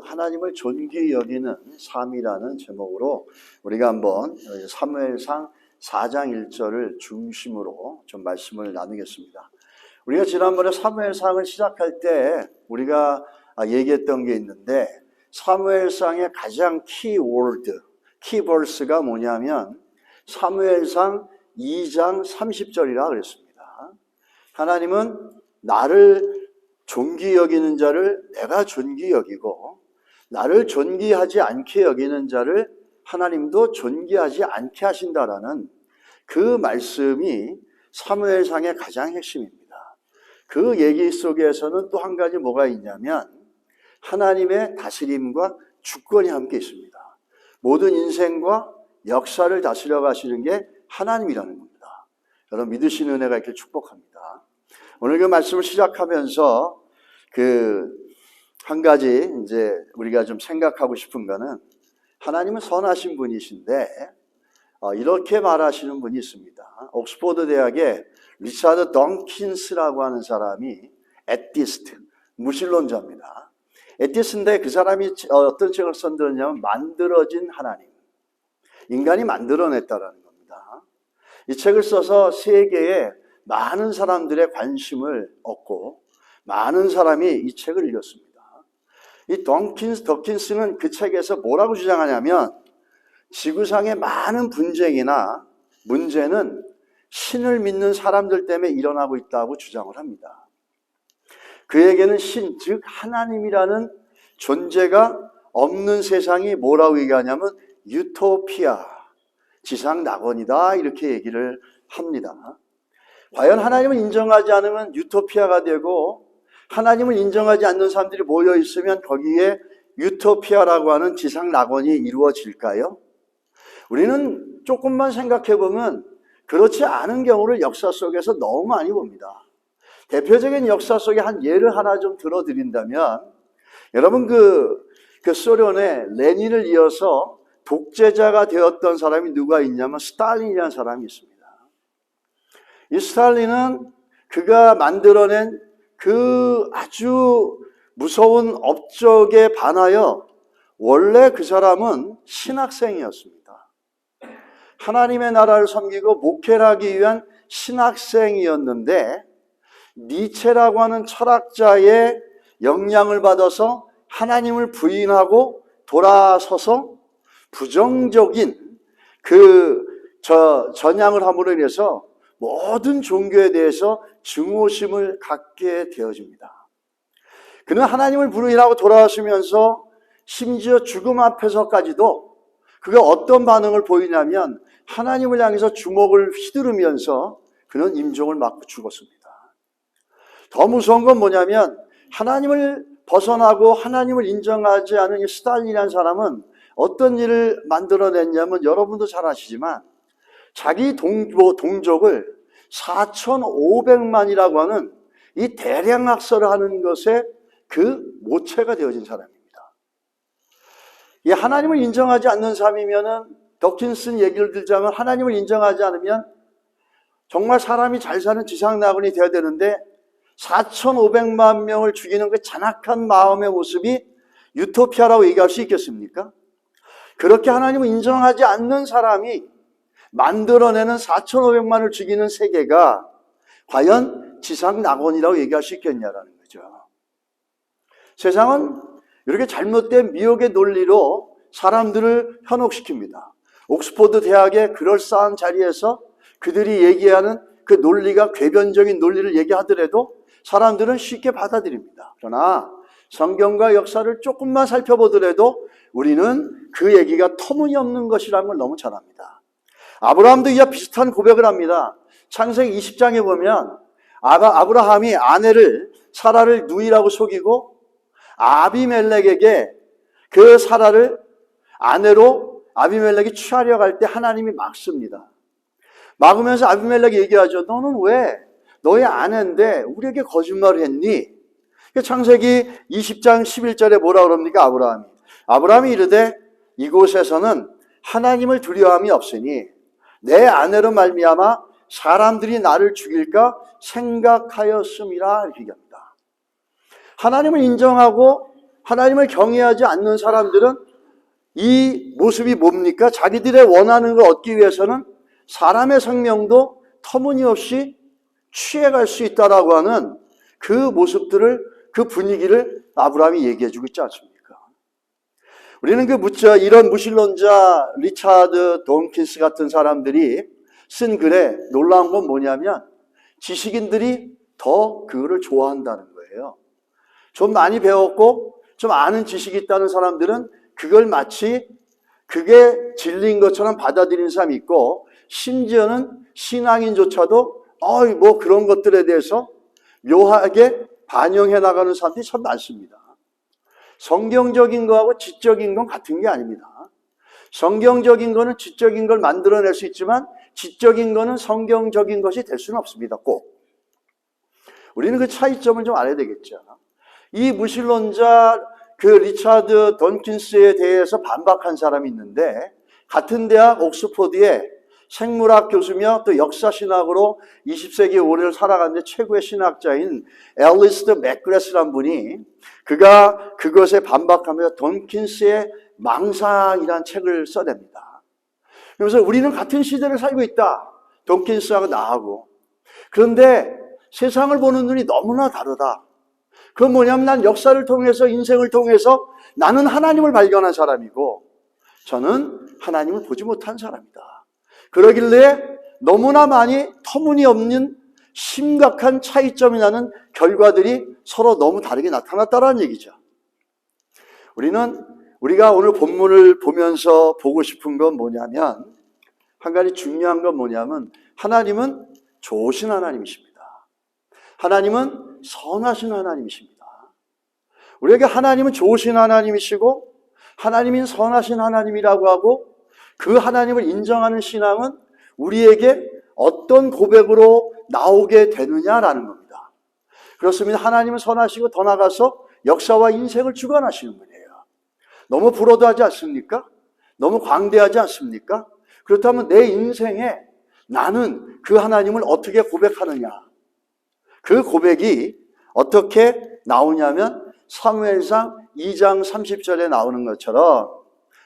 하나님을 존귀히 여기는 삶이라는 제목으로 우리가 한번 사무엘상 4장 1절을 중심으로 좀 말씀을 나누겠습니다. 우리가 지난번에 사무엘상을 시작할 때 우리가 얘기했던 게 있는데, 사무엘상의 가장 키워드, 키버스가 뭐냐면 사무엘상 2장 30절이라 그랬습니다. 하나님은 나를 존귀히 여기는 자를 내가 존귀히 여기고, 나를 존귀하지 않게 여기는 자를 하나님도 존귀하지 않게 하신다라는 그 말씀이 사무엘상의 가장 핵심입니다. 그 얘기 속에서는 또 한 가지 뭐가 있냐면, 하나님의 다스림과 주권이 함께 있습니다. 모든 인생과 역사를 다스려 가시는 게 하나님이라는 겁니다. 여러분 믿으시는 은혜가 있길 축복합니다. 오늘 그 말씀을 시작하면서 한 가지 이제 우리가 좀 생각하고 싶은 거는, 하나님은 선하신 분이신데 이렇게 말하시는 분이 있습니다. 옥스퍼드 대학의 리차드 덩킨스라고 하는 사람이 에티스트, 무신론자입니다. 에티스트인데 그 사람이 어떤 책을 썼느냐면 만들어진 하나님, 인간이 만들어냈다라는 겁니다. 이 책을 써서 세계에 많은 사람들의 관심을 얻고 많은 사람이 이 책을 읽었습니다. 이 덩킨스는 그 책에서 뭐라고 주장하냐면, 지구상의 많은 분쟁이나 문제는 신을 믿는 사람들 때문에 일어나고 있다고 주장을 합니다. 그에게는 신, 즉 하나님이라는 존재가 없는 세상이 뭐라고 얘기하냐면 유토피아, 지상낙원이다, 이렇게 얘기를 합니다. 과연 하나님을 인정하지 않으면 유토피아가 되고, 하나님을 인정하지 않는 사람들이 모여 있으면 거기에 유토피아라고 하는 지상낙원이 이루어질까요? 우리는 조금만 생각해 보면 그렇지 않은 경우를 역사 속에서 너무 많이 봅니다. 대표적인 역사 속에 한 예를 하나 좀 들어드린다면, 여러분 그 소련의 레닌을 이어서 독재자가 되었던 사람이 누가 있냐면 스탈린이라는 사람이 있습니다. 이 스탈린은 그가 만들어낸 그 아주 무서운 업적에 반하여 원래 그 사람은 신학생이었습니다. 하나님의 나라를 섬기고 목회를 하기 위한 신학생이었는데, 니체라고 하는 철학자의 영향을 받아서 하나님을 부인하고 돌아서서 부정적인 전향을 함으로 인해서 모든 종교에 대해서 증오심을 갖게 되어집니다. 그는 하나님을 부인하고 돌아서면서 심지어 죽음 앞에서까지도 그가 어떤 반응을 보이냐면, 하나님을 향해서 주먹을 휘두르면서 그는 임종을 맞고 죽었습니다. 더 무서운 건 뭐냐면, 하나님을 벗어나고 하나님을 인정하지 않은 이 스탈린이라는 사람은 어떤 일을 만들어냈냐면, 여러분도 잘 아시지만 자기 동족을 4,500만이라고 하는 이 대량학살을 하는 것에 그 모체가 되어진 사람입니다. 이 하나님을 인정하지 않는 삶이면은, 덕킨슨 얘기를 들자면 하나님을 인정하지 않으면 정말 사람이 잘 사는 지상낙원이 되어야 되는데 4,500만 명을 죽이는 그 잔악한 마음의 모습이 유토피아라고 얘기할 수 있겠습니까? 그렇게 하나님을 인정하지 않는 사람이 만들어내는 4,500만을 죽이는 세계가 과연 지상낙원이라고 얘기할 수 있겠냐라는 거죠. 세상은 이렇게 잘못된 미혹의 논리로 사람들을 현혹시킵니다. 옥스퍼드 대학의 그럴싸한 자리에서 그들이 얘기하는 그 논리가 궤변적인 논리를 얘기하더라도 사람들은 쉽게 받아들입니다. 그러나 성경과 역사를 조금만 살펴보더라도 우리는 그 얘기가 터무니없는 것이라는 걸 너무 잘 압니다. 아브라함도 이와 비슷한 고백을 합니다. 창세기 20장에 보면 아브라함이 아내를 사라를 누이라고 속이고 아비멜렉에게 그 사라를 아내로 아비멜렉이 취하려고 할 때 하나님이 막습니다. 막으면서 아비멜렉이 얘기하죠. 너는 왜 너의 아내인데 우리에게 거짓말을 했니? 창세기 20장 11절에 뭐라 그럽니까? 아브라함이 이르되 이곳에서는 하나님을 두려움이 없으니 내 아내로 말미암아 사람들이 나를 죽일까 생각하였음이라 이렇게 얘기합니다. 하나님을 인정하고 하나님을 경외하지 않는 사람들은 이 모습이 뭡니까? 자기들의 원하는 걸 얻기 위해서는 사람의 생명도 터무니없이 취해갈 수 있다라고 하는 그 모습들을, 그 분위기를 아브라함이 얘기해주고 있지 않습니까? 우리는 이런 무신론자 리차드 돈킨스 같은 사람들이 쓴 글에 놀라운 건 뭐냐면 지식인들이 더 그거를 좋아한다는 거예요. 좀 많이 배웠고 좀 아는 지식이 있다는 사람들은 그걸 마치 그게 진리인 것처럼 받아들이는 사람이 있고, 심지어는 신앙인조차도 뭐 그런 것들에 대해서 묘하게 반영해 나가는 사람들이 참 많습니다. 성경적인 거하고 지적인 건 같은 게 아닙니다. 성경적인 거는 지적인 걸 만들어낼 수 있지만 지적인 거는 성경적인 것이 될 수는 없습니다. 꼭. 우리는 그 차이점을 좀 알아야 되겠죠. 이 무신론자 리차드 돈킨스에 대해서 반박한 사람이 있는데, 같은 대학 옥스포드의 생물학 교수며 또 역사신학으로 20세기 오래를 살아가는데 최고의 신학자인 앨리스터 맥그레스라는 분이, 그가 그것에 반박하면서 돈킨스의 망상이라는 책을 써냅니다. 그래서 우리는 같은 시대를 살고 있다, 돈킨스하고 나하고. 그런데 세상을 보는 눈이 너무나 다르다. 그건 뭐냐면 난 역사를 통해서, 인생을 통해서 나는 하나님을 발견한 사람이고 저는 하나님을 보지 못한 사람이다. 그러길래 너무나 많이 터무니없는 심각한 차이점이 나는 결과들이 서로 너무 다르게 나타났다는 얘기죠. 우리가 오늘 본문을 보면서 보고 싶은 건 뭐냐면, 한 가지 중요한 건 뭐냐면 하나님은 좋으신 하나님이십니다. 하나님은 선하신 하나님이십니다. 우리에게 하나님은 좋으신 하나님이시고 하나님인 선하신 하나님이라고 하고, 그 하나님을 인정하는 신앙은 우리에게 어떤 고백으로 나오게 되느냐라는 겁니다. 그렇습니다. 하나님은 선하시고 더 나아가서 역사와 인생을 주관하시는 분이에요. 너무 불어도하지 않습니까? 너무 광대하지 않습니까? 그렇다면 내 인생에 나는 그 하나님을 어떻게 고백하느냐, 그 고백이 어떻게 나오냐면 사무엘상 2장 30절에 나오는 것처럼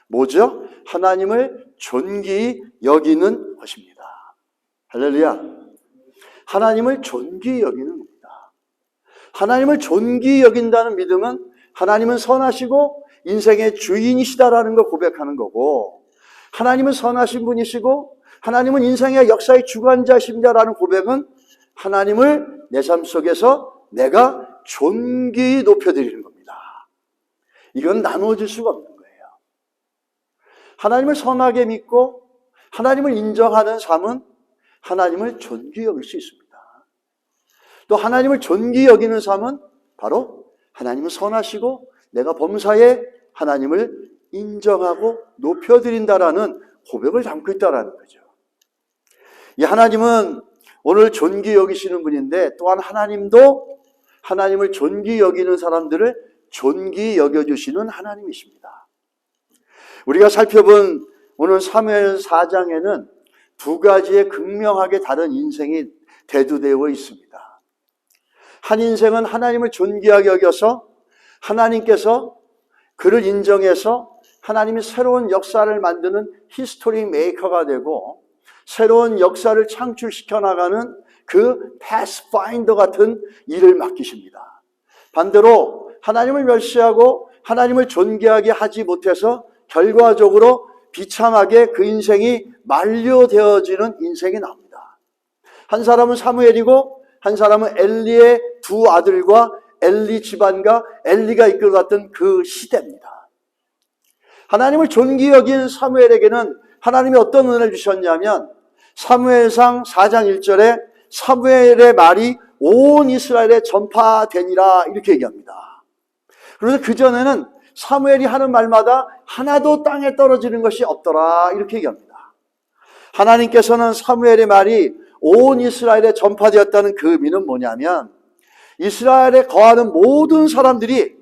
뭐죠? 하나님을 존귀히 여기는 것입니다. 할렐루야. 하나님을 존귀히 여기는 겁니다. 하나님을 존귀히 여긴다는 믿음은 하나님은 선하시고 인생의 주인이시다라는 걸 고백하는 거고, 하나님은 선하신 분이시고 하나님은 인생의 역사의 주관자이십니다라는 고백은 하나님을 내 삶 속에서 내가 존귀히 높여드리는 겁니다. 이건 나누어질 수가 없는 거예요. 하나님을 선하게 믿고 하나님을 인정하는 삶은 하나님을 존귀히 여길 수 있습니다. 또 하나님을 존귀히 여기는 삶은 바로 하나님은 선하시고 내가 범사에 하나님을 인정하고 높여드린다라는 고백을 담고 있다는 거죠. 이 하나님은 오늘 존귀히 여기시는 분인데, 또한 하나님도 하나님을 존귀히 여기는 사람들을 존귀히 여겨주시는 하나님이십니다. 우리가 살펴본 오늘 사무엘 4장에는 두 가지의 극명하게 다른 인생이 대두되어 있습니다. 한 인생은 하나님을 존귀하게 여겨서 하나님께서 그를 인정해서 하나님이 새로운 역사를 만드는 히스토리 메이커가 되고 새로운 역사를 창출시켜 나가는 그 패스파인더 같은 일을 맡기십니다. 반대로 하나님을 멸시하고 하나님을 존귀하게 하지 못해서 결과적으로 비참하게 그 인생이 만료되어지는 인생이 나옵니다. 한 사람은 사무엘이고 한 사람은 엘리의 두 아들과 엘리 집안과 엘리가 이끌어갔던 그 시대입니다. 하나님을 존귀히 여긴 사무엘에게는 하나님이 어떤 은혜를 주셨냐면, 사무엘상 4장 1절에 사무엘의 말이 온 이스라엘에 전파되니라 이렇게 얘기합니다. 그래서 그전에는 사무엘이 하는 말마다 하나도 땅에 떨어지는 것이 없더라 이렇게 얘기합니다. 하나님께서는 사무엘의 말이 온 이스라엘에 전파되었다는 그 의미는 뭐냐면, 이스라엘에 거하는 모든 사람들이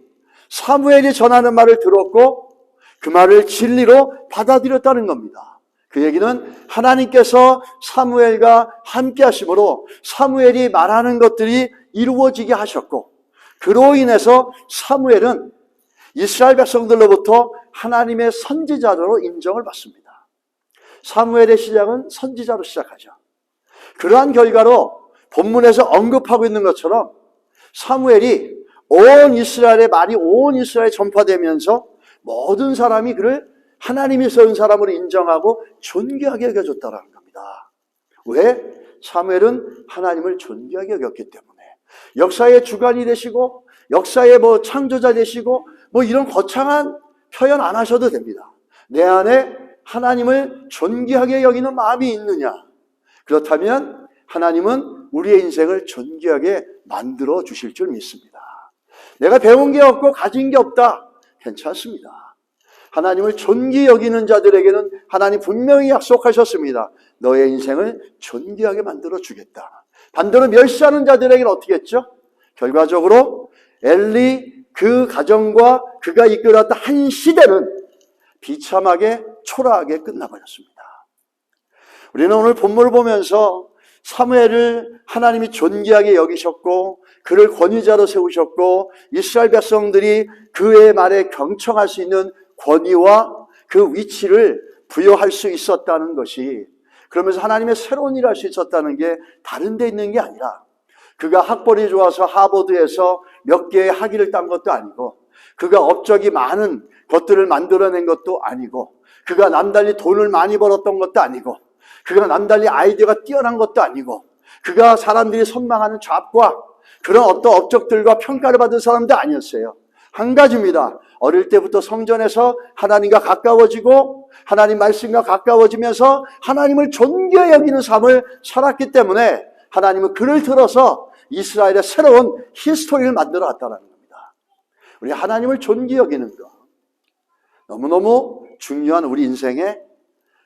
사무엘이 전하는 말을 들었고 그 말을 진리로 받아들였다는 겁니다. 그 얘기는 하나님께서 사무엘과 함께 하심으로 사무엘이 말하는 것들이 이루어지게 하셨고, 그로 인해서 사무엘은 이스라엘 백성들로부터 하나님의 선지자로 인정을 받습니다. 사무엘의 시작은 선지자로 시작하죠. 그러한 결과로 본문에서 언급하고 있는 것처럼 사무엘이 온 이스라엘의 말이 온 이스라엘에 전파되면서 모든 사람이 그를 하나님이 세운 사람으로 인정하고 존귀하게 여겨줬다는 겁니다. 왜? 사무엘은 하나님을 존귀하게 여겼기 때문에. 역사의 주관이 되시고 역사의 창조자 되시고 이런 거창한 표현 안 하셔도 됩니다. 내 안에 하나님을 존귀하게 여기는 마음이 있느냐? 그렇다면 하나님은 우리의 인생을 존귀하게 만들어 주실 줄 믿습니다. 내가 배운 게 없고 가진 게 없다. 괜찮습니다. 하나님을 존귀 여기는 자들에게는 하나님 분명히 약속하셨습니다. 너의 인생을 존귀하게 만들어 주겠다. 반대로 멸시하는 자들에게는 어떻게 했죠? 결과적으로 엘리 그 가정과 그가 이끌었던 한 시대는 비참하게 초라하게 끝나버렸습니다. 우리는 오늘 본문을 보면서 사무엘을 하나님이 존귀하게 여기셨고 그를 권위자로 세우셨고 이스라엘 백성들이 그의 말에 경청할 수 있는 권위와 그 위치를 부여할 수 있었다는 것이, 그러면서 하나님의 새로운 일을 할 수 있었다는 게 다른 데 있는 게 아니라 그가 학벌이 좋아서 하버드에서 몇 개의 학위를 딴 것도 아니고 그가 업적이 많은 것들을 만들어낸 것도 아니고 그가 남달리 돈을 많이 벌었던 것도 아니고 그가 남달리 아이디어가 뛰어난 것도 아니고 그가 사람들이 선망하는 잡과 그런 어떤 업적들과 평가를 받은 사람도 아니었어요. 한 가지입니다. 어릴 때부터 성전에서 하나님과 가까워지고 하나님 말씀과 가까워지면서 하나님을 존귀하게 여기는 삶을 살았기 때문에 하나님은 그를 들어서 이스라엘의 새로운 히스토리를 만들어 왔다는 겁니다. 우리 하나님을 존귀 여기는 것, 너무너무 중요한 우리 인생의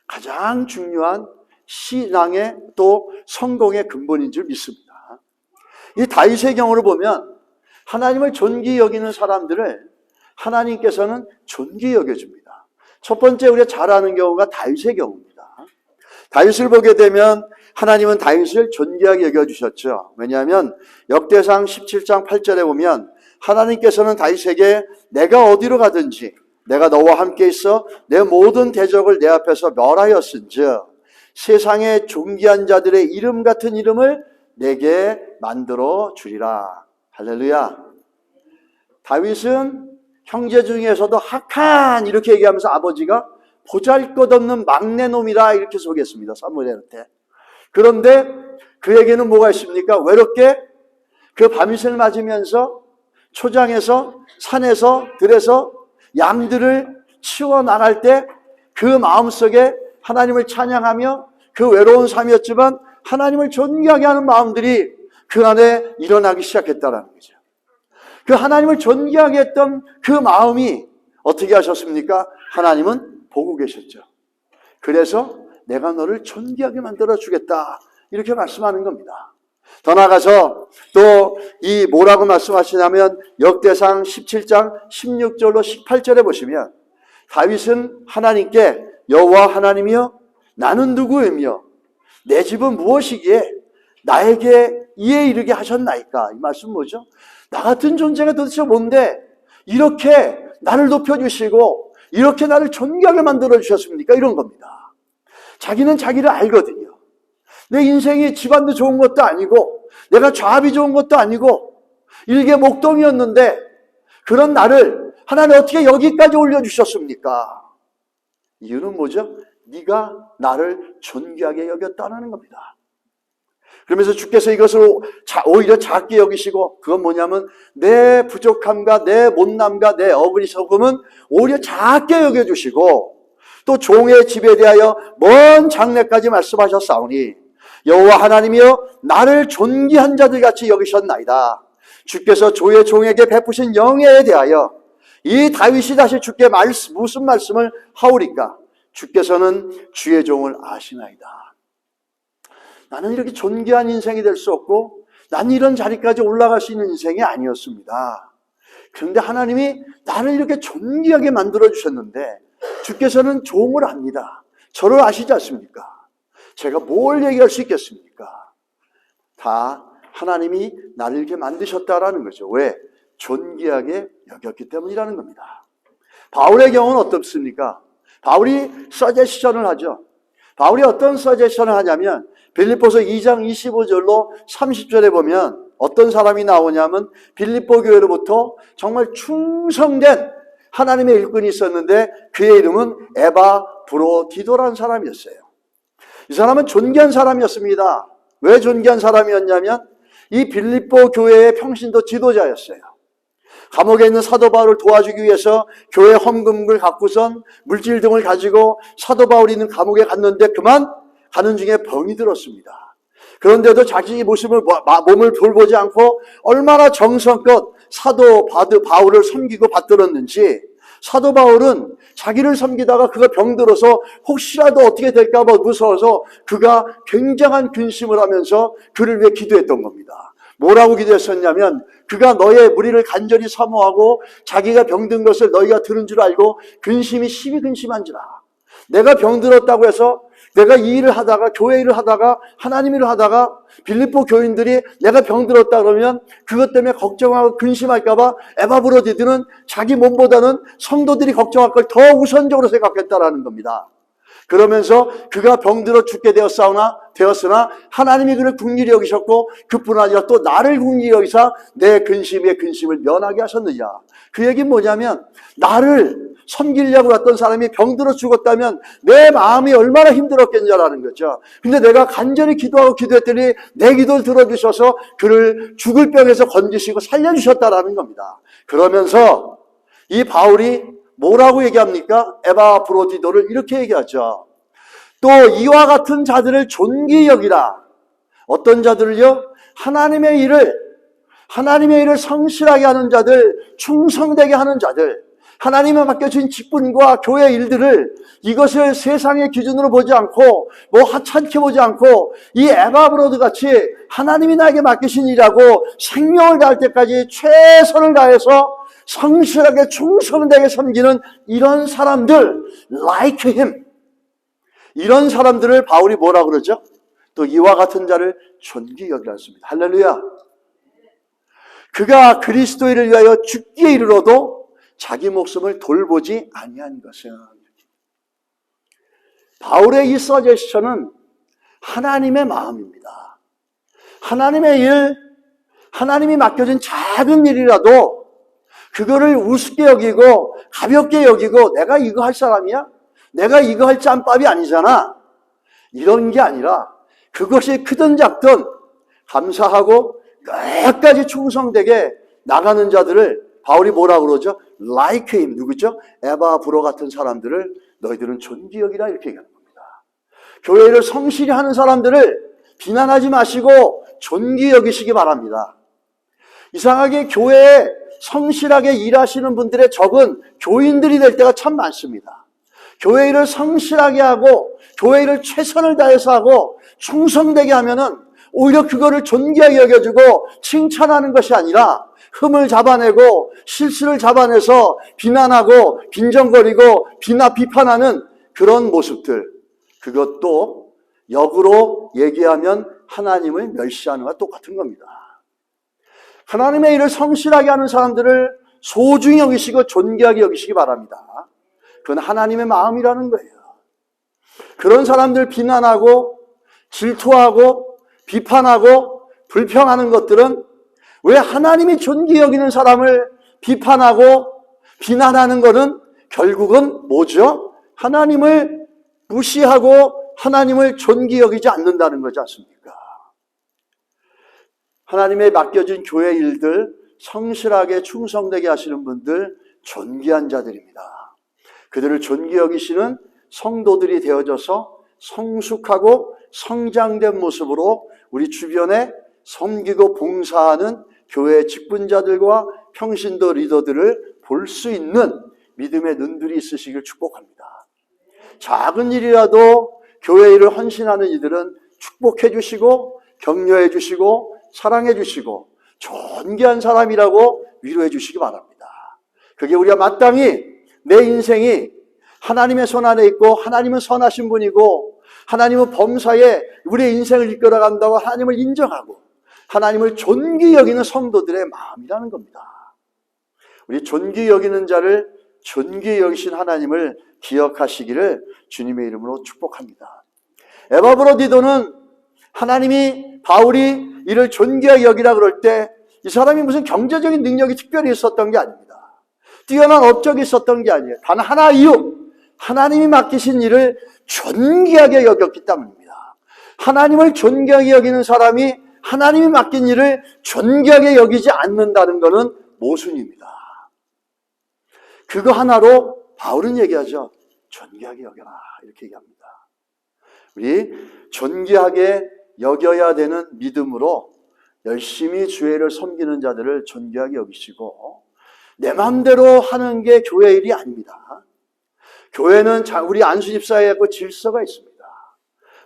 가장 중요한 신앙의 또 성공의 근본인 줄 믿습니다. 이 다윗의 경우를 보면 하나님을 존귀 여기는 사람들을 하나님께서는 존귀 여겨줍니다. 첫 번째 우리가 잘 아는 경우가 다윗의 경우입니다. 다윗을 보게 되면 하나님은 다윗을 존귀하게 여겨주셨죠. 왜냐하면 역대상 17장 8절에 보면 하나님께서는 다윗에게 내가 어디로 가든지 내가 너와 함께 있어 내 모든 대적을 내 앞에서 멸하였은즉 세상의 존귀한 자들의 이름 같은 이름을 내게 만들어 주리라. 할렐루야. 다윗은 형제 중에서도 학한 이렇게 얘기하면서 아버지가 보잘것없는 막내놈이라 이렇게 소개했습니다. 사무엘한테. 그런데 그에게는 뭐가 있습니까? 외롭게 그 밤이슬 맞으면서 초장에서 산에서 들에서 양들을 치워 나갈 때 그 마음속에 하나님을 찬양하며 그 외로운 삶이었지만 하나님을 존귀하게 하는 마음들이 그 안에 일어나기 시작했다는 거죠. 그 하나님을 존귀하게 했던 그 마음이 어떻게 하셨습니까? 하나님은 보고 계셨죠. 그래서 내가 너를 존귀하게 만들어 주겠다 이렇게 말씀하는 겁니다. 더 나아가서 또 이 뭐라고 말씀하시냐면 역대상 17장 16절로 18절에 보시면 다윗은 하나님께 여호와 하나님이여 나는 누구이며 내 집은 무엇이기에 나에게 이에 이르게 하셨나이까? 이 말씀 뭐죠? 나 같은 존재가 도대체 뭔데 이렇게 나를 높여주시고 이렇게 나를 존귀하게 만들어주셨습니까? 이런 겁니다. 자기는 자기를 알거든요. 내 인생이 집안도 좋은 것도 아니고 내가 좌합이 좋은 것도 아니고 일개 목동이었는데 그런 나를 하나님 어떻게 여기까지 올려주셨습니까? 이유는 뭐죠? 네가 나를 존귀하게 여겼다는 겁니다. 그러면서 주께서 이것을 오히려 작게 여기시고 그건 뭐냐면 내 부족함과 내 못남과 내 어리석음은 오히려 작게 여겨주시고 또 종의 집에 대하여 먼 장래까지 말씀하셨사오니 여호와 하나님이여 나를 존귀한 자들같이 여기셨나이다. 주께서 주의 종에게 베푸신 영예에 대하여 이 다윗이 다시 주께 무슨 말씀을 하오리까? 주께서는 주의 종을 아시나이다. 나는 이렇게 존귀한 인생이 될 수 없고 난 이런 자리까지 올라갈 수 있는 인생이 아니었습니다. 그런데 하나님이 나를 이렇게 존귀하게 만들어주셨는데 주께서는 종을 압니다. 저를 아시지 않습니까? 제가 뭘 얘기할 수 있겠습니까? 다 하나님이 나를 이렇게 만드셨다라는 거죠. 왜? 존귀하게 여겼기 때문이라는 겁니다. 바울의 경우는 어떻습니까? 바울이 서제션을 하죠. 바울이 어떤 서제션을 하냐면 빌립보서 2장 25절로 30절에 보면 어떤 사람이 나오냐면 빌립보 교회로부터 정말 충성된 하나님의 일꾼이 있었는데 그의 이름은 에바브로디도라는 사람이었어요. 이 사람은 존귀한 사람이었습니다. 왜 존귀한 사람이었냐면 이 빌립보 교회의 평신도 지도자였어요. 감옥에 있는 사도 바울을 도와주기 위해서 교회 헌금을 갖고선 물질 등을 가지고 사도 바울이 있는 감옥에 갔는데 그만 가는 중에 병이 들었습니다. 그런데도 자기 몸을 돌보지 않고 얼마나 정성껏 사도 바울을 섬기고 받들었는지 사도 바울은 자기를 섬기다가 그가 병들어서 혹시라도 어떻게 될까 봐 무서워서 그가 굉장한 근심을 하면서 그를 위해 기도했던 겁니다. 뭐라고 기도했었냐면 그가 너의 무리를 간절히 사모하고 자기가 병든 것을 너희가 들은 줄 알고 근심이 심히 근심한지라. 내가 병들었다고 해서 내가 이 일을 하다가 교회 일을 하다가 하나님 일을 하다가 빌립보 교인들이 내가 병들었다 그러면 그것 때문에 걱정하고 근심할까 봐 에바브로디드는 자기 몸보다는 성도들이 걱정할 걸 더 우선적으로 생각했다라는 겁니다. 그러면서 그가 병들어 죽게 되었으나 하나님이 그를 긍휼히 여기셨고 그뿐 아니라 또 나를 긍휼히 여기사 내 근심의 근심을 면하게 하셨느냐. 그 얘기는 뭐냐면 나를 섬기려고 왔던 사람이 병들어 죽었다면 내 마음이 얼마나 힘들었겠냐라는 거죠. 근데 내가 간절히 기도했더니 내 기도를 들어주셔서 그를 죽을 병에서 건지시고 살려주셨다라는 겁니다. 그러면서 이 바울이 뭐라고 얘기합니까? 에바브로디도를 이렇게 얘기하죠. 또 이와 같은 자들을 존귀히 여기라. 어떤 자들을요? 하나님의 일을 성실하게 하는 자들, 충성되게 하는 자들, 하나님의 맡겨진 직분과 교회 일들을 이것을 세상의 기준으로 보지 않고 뭐 하찮게 보지 않고 이 에바브로드 같이 하나님이 나에게 맡기신 일이라고 생명을 다할 때까지 최선을 다해서 성실하게 충성되게 섬기는 이런 사람들, like him. 이런 사람들을 바울이 뭐라 그러죠? 또 이와 같은 자를 존귀히 여기라 했습니다. 할렐루야. 그가 그리스도인을 위하여 죽기에 이르러도 자기 목숨을 돌보지 아니한 것은. 바울의 이 서제션은 하나님의 마음입니다. 하나님의 일, 하나님이 맡겨진 작은 일이라도 그거를 우습게 여기고 가볍게 여기고 내가 이거 할 사람이야? 내가 이거 할 짬밥이 아니잖아. 이런 게 아니라 그것이 크든 작든 감사하고 끝까지 충성되게 나가는 자들을 바울이 뭐라고 그러죠? like him. 누구죠? 에바브로 같은 사람들을 너희들은 존귀히 여기라 이렇게 얘기하는 겁니다. 교회 일을 성실히 하는 사람들을 비난하지 마시고 존귀히 여기시기 바랍니다. 이상하게 교회에 성실하게 일하시는 분들의 적은 교인들이 될 때가 참 많습니다. 교회 일을 성실하게 하고 교회 일을 최선을 다해서 하고 충성되게 하면은 오히려 그거를 존귀하게 여겨주고 칭찬하는 것이 아니라 흠을 잡아내고 실수를 잡아내서 비난하고 빈정거리고 비판하는 그런 모습들, 그것도 역으로 얘기하면 하나님을 멸시하는 것과 똑같은 겁니다. 하나님의 일을 성실하게 하는 사람들을 소중히 여기시고 존귀하게 여기시기 바랍니다. 그건 하나님의 마음이라는 거예요. 그런 사람들 비난하고 질투하고 비판하고 불평하는 것들은 왜 하나님이 존귀히 여기는 사람을 비판하고 비난하는 것은 결국은 뭐죠? 하나님을 무시하고 하나님을 존귀히 여기지 않는다는 거지 않습니까? 하나님의 맡겨진 교회 일들 성실하게 충성되게 하시는 분들 존귀한 자들입니다. 그들을 존귀히 여기시는 성도들이 되어져서 성숙하고 성장된 모습으로 우리 주변에 섬기고 봉사하는 교회 직분자들과 평신도 리더들을 볼 수 있는 믿음의 눈들이 있으시길 축복합니다. 작은 일이라도 교회 일을 헌신하는 이들은 축복해 주시고 격려해 주시고 사랑해 주시고 존귀한 사람이라고 위로해 주시기 바랍니다. 그게 우리가 마땅히 내 인생이 하나님의 손 안에 있고 하나님은 선하신 분이고 하나님은 범사에 우리의 인생을 이끌어간다고 하나님을 인정하고 하나님을 존귀히 여기는 성도들의 마음이라는 겁니다. 우리 존귀 여기는 자를 존귀 여기신 하나님을 기억하시기를 주님의 이름으로 축복합니다. 에바브로디도는 하나님이 바울이 이를 존귀하게 여기라 그럴 때 이 사람이 무슨 경제적인 능력이 특별히 있었던 게 아닙니다. 뛰어난 업적이 있었던 게 아니에요. 단 하나 이유, 하나님이 맡기신 일을 존귀하게 여겼기 때문입니다. 하나님을 존귀하게 여기는 사람이 하나님이 맡긴 일을 존귀하게 여기지 않는다는 것은 모순입니다. 그거 하나로 바울은 얘기하죠. 존귀하게 여겨라, 이렇게 얘기합니다. 우리 존귀하게 여겨야 되는 믿음으로 열심히 주의를 섬기는 자들을 존귀하게 여기시고, 내 마음대로 하는 게 교회 일이 아닙니다. 교회는 우리 안수집사에 그 질서가 있습니다.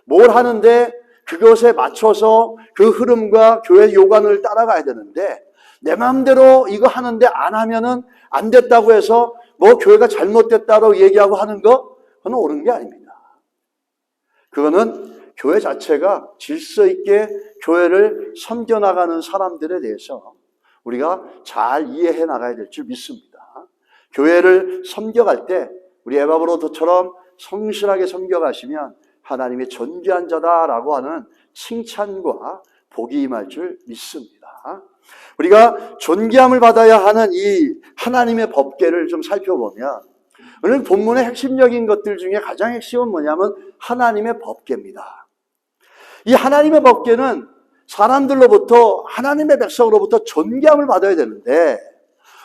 뭘 하는데 그것에 맞춰서 그 흐름과 교회 요관을 따라가야 되는데, 내 마음대로 이거 하는데 안 하면은 안 됐다고 해서 뭐 교회가 잘못됐다고 얘기하고 하는 거, 그건 옳은 게 아닙니다. 그거는 교회 자체가 질서 있게 교회를 섬겨나가는 사람들에 대해서 우리가 잘 이해해 나가야 될 줄 믿습니다. 교회를 섬겨갈 때 우리 에바브로도처럼 성실하게 섬겨가시면 하나님의 존귀한 자다라고 하는 칭찬과 복이 임할 줄 믿습니다. 우리가 존귀함을 받아야 하는 이 하나님의 법궤를 좀 살펴보면, 오늘 본문의 핵심적인 것들 중에 가장 핵심은 뭐냐면 하나님의 법궤입니다. 이 하나님의 법궤는 사람들로부터, 하나님의 백성으로부터 존귀함을 받아야 되는데,